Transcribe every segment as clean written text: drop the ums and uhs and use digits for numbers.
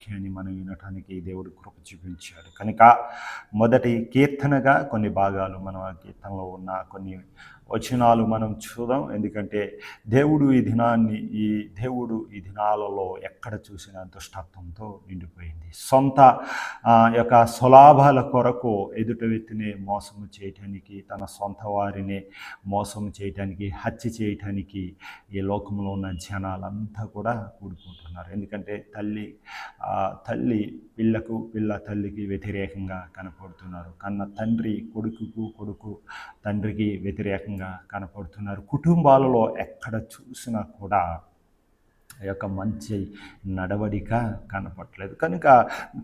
వాక్యాన్ని మనం వినటానికి దేవుడు కృప చూపించాడు. కనుక మొదటి కీర్తనగా కొన్ని భాగాలు మనం ఆ కీర్తనలో ఉన్న కొన్ని వచనాలు మనం చూద్దాం. ఎందుకంటే దేవుడు ఈ దినాలలో ఎక్కడ చూసిన దుష్టత్వంతో నిండిపోయింది. సొంత యొక్క స్వలాభాల కొరకు ఎదుట వ్యక్తిని మోసము చేయటానికి, తన సొంత వారిని మోసం చేయటానికి, హత్య చేయటానికి ఈ లోకంలో ఉన్న జనాలంతా కూడా కూడుకుంటున్నారు. ఎందుకంటే తల్లి పిల్లకు, పిల్ల తల్లికి వ్యతిరేకంగా కనపడుతున్నారు. కన్న తండ్రి కొడుకుకు, కొడుకు తండ్రికి వ్యతిరేకంగా కనపడుతున్నారు. కుటుంబాలలో ఎక్కడ చూసినా కూడా ఆ యొక్క మంచి నడవడిక కనపట్లేదు. కనుక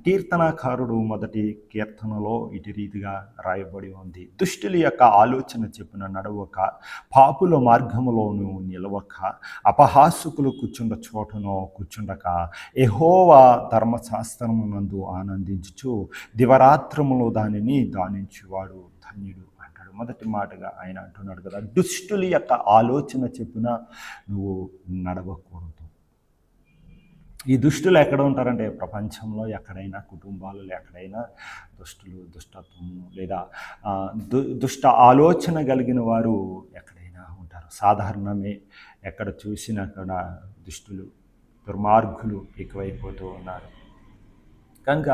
కీర్తనాకారుడు మొదటి కీర్తనలో ఇటు రీతిగా రాయబడి ఉంది: దుష్టుల యొక్క ఆలోచన చెప్పున నడవక, పాపుల మార్గములోను నిలవక, అపహాసుకులు కూర్చుండ చోటనో కూర్చుండక, యెహోవా ధర్మశాస్త్రమునందు ఆనందించుచు దివరాత్రములో దానిని ధ్యానించువాడు ధన్యుడు అంటాడు. మొదటి మాటగా ఆయన అంటున్నాడు కదా, దుష్టుల యొక్క ఆలోచన చెప్పున నువ్వు నడవకూడదు. ఈ దుష్టులు ఎక్కడ ఉంటారంటే ప్రపంచంలో ఎక్కడైనా, కుటుంబాలలో ఎక్కడైనా దుష్టత్వము లేదా దుష్ట ఆలోచన కలిగిన వారు ఎక్కడైనా ఉంటారు. సాధారణమే, ఎక్కడ చూసినా కూడా దుష్టులు, దుర్మార్గులు ఎక్కువైపోతూ ఉన్నారు. కనుక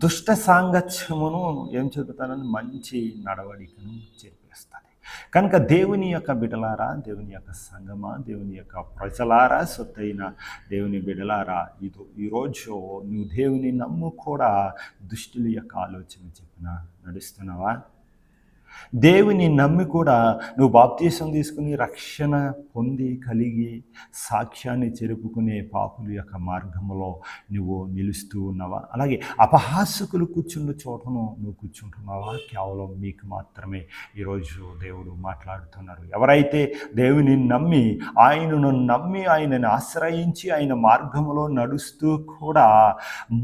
దుష్ట సాంగత్యమును ఏం చెబుతానని మంచి నడవడికను చేర్పిస్తుంది. కనుక దేవుని యొక్క బిడ్డలారా, దేవుని యొక్క సంగమా, దేవుని యొక్క ప్రజలారా, సొత్తైన దేవుని బిడ్డలారా, ఈరోజు నువ్వు దేవుని నమ్ము కూడా దుష్టుల యొక్క ఆలోచన చెప్పిన నడుస్తున్నావా? దేవుని నమ్మి కూడా నువ్వు బాప్తీసం తీసుకుని రక్షణ పొంది కలిగి సాక్ష్యాన్ని చెరుపుకునే పాపుల యొక్క మార్గంలో నువ్వు నిలుస్తూ ఉన్నావా? అలాగే అపహాసకులు కూర్చున్న చోటను నువ్వు కూర్చుంటున్నావా? కేవలం మీకు మాత్రమే ఈరోజు దేవుడు మాట్లాడుతున్నారు. ఎవరైతే దేవుని నమ్మి ఆయనను ఆశ్రయించి ఆయన మార్గంలో నడుస్తూ కూడా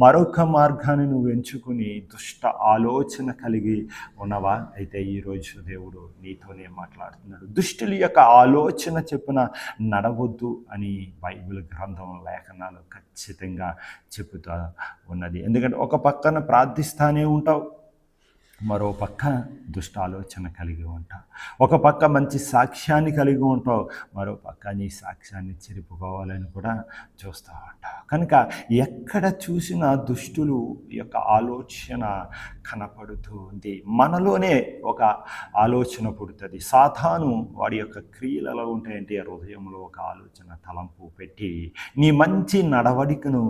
మరొక మార్గాన్ని నువ్వు ఎంచుకుని దుష్ట ఆలోచన కలిగి ఉన్నవా? అయితే ఈరోజు దేవుడు నీతోనే మాట్లాడుతున్నాడు. దుష్టుల యొక్క ఆలోచన చెప్పున నడవద్దు అని బైబిల్ గ్రంథం లేఖనాలు ఖచ్చితంగా చెబుతూ ఉన్నది. ఎందుకంటే ఒక పక్కన ప్రార్థిస్తానే ఉంటావు, మరో పక్క దుష్ట ఆలోచన కలిగి ఉంటావు. ఒక పక్క మంచి సాక్ష్యాన్ని కలిగి ఉంటావు, మరో పక్క నీ సాక్ష్యాన్ని చెరుపుకోవాలని కూడా చూస్తూ ఉంటావు. కనుక ఎక్కడ చూసినా దుష్టులు యొక్క ఆలోచన కనపడుతూ ఉంది. మనలోనే ఒక ఆలోచన పుడుతుంది. సాతాను వాడి యొక్క క్రియలలో ఉంటాయంటే హృదయంలో ఒక ఆలోచన తలంపు పెట్టి నీ మంచి నడవడికను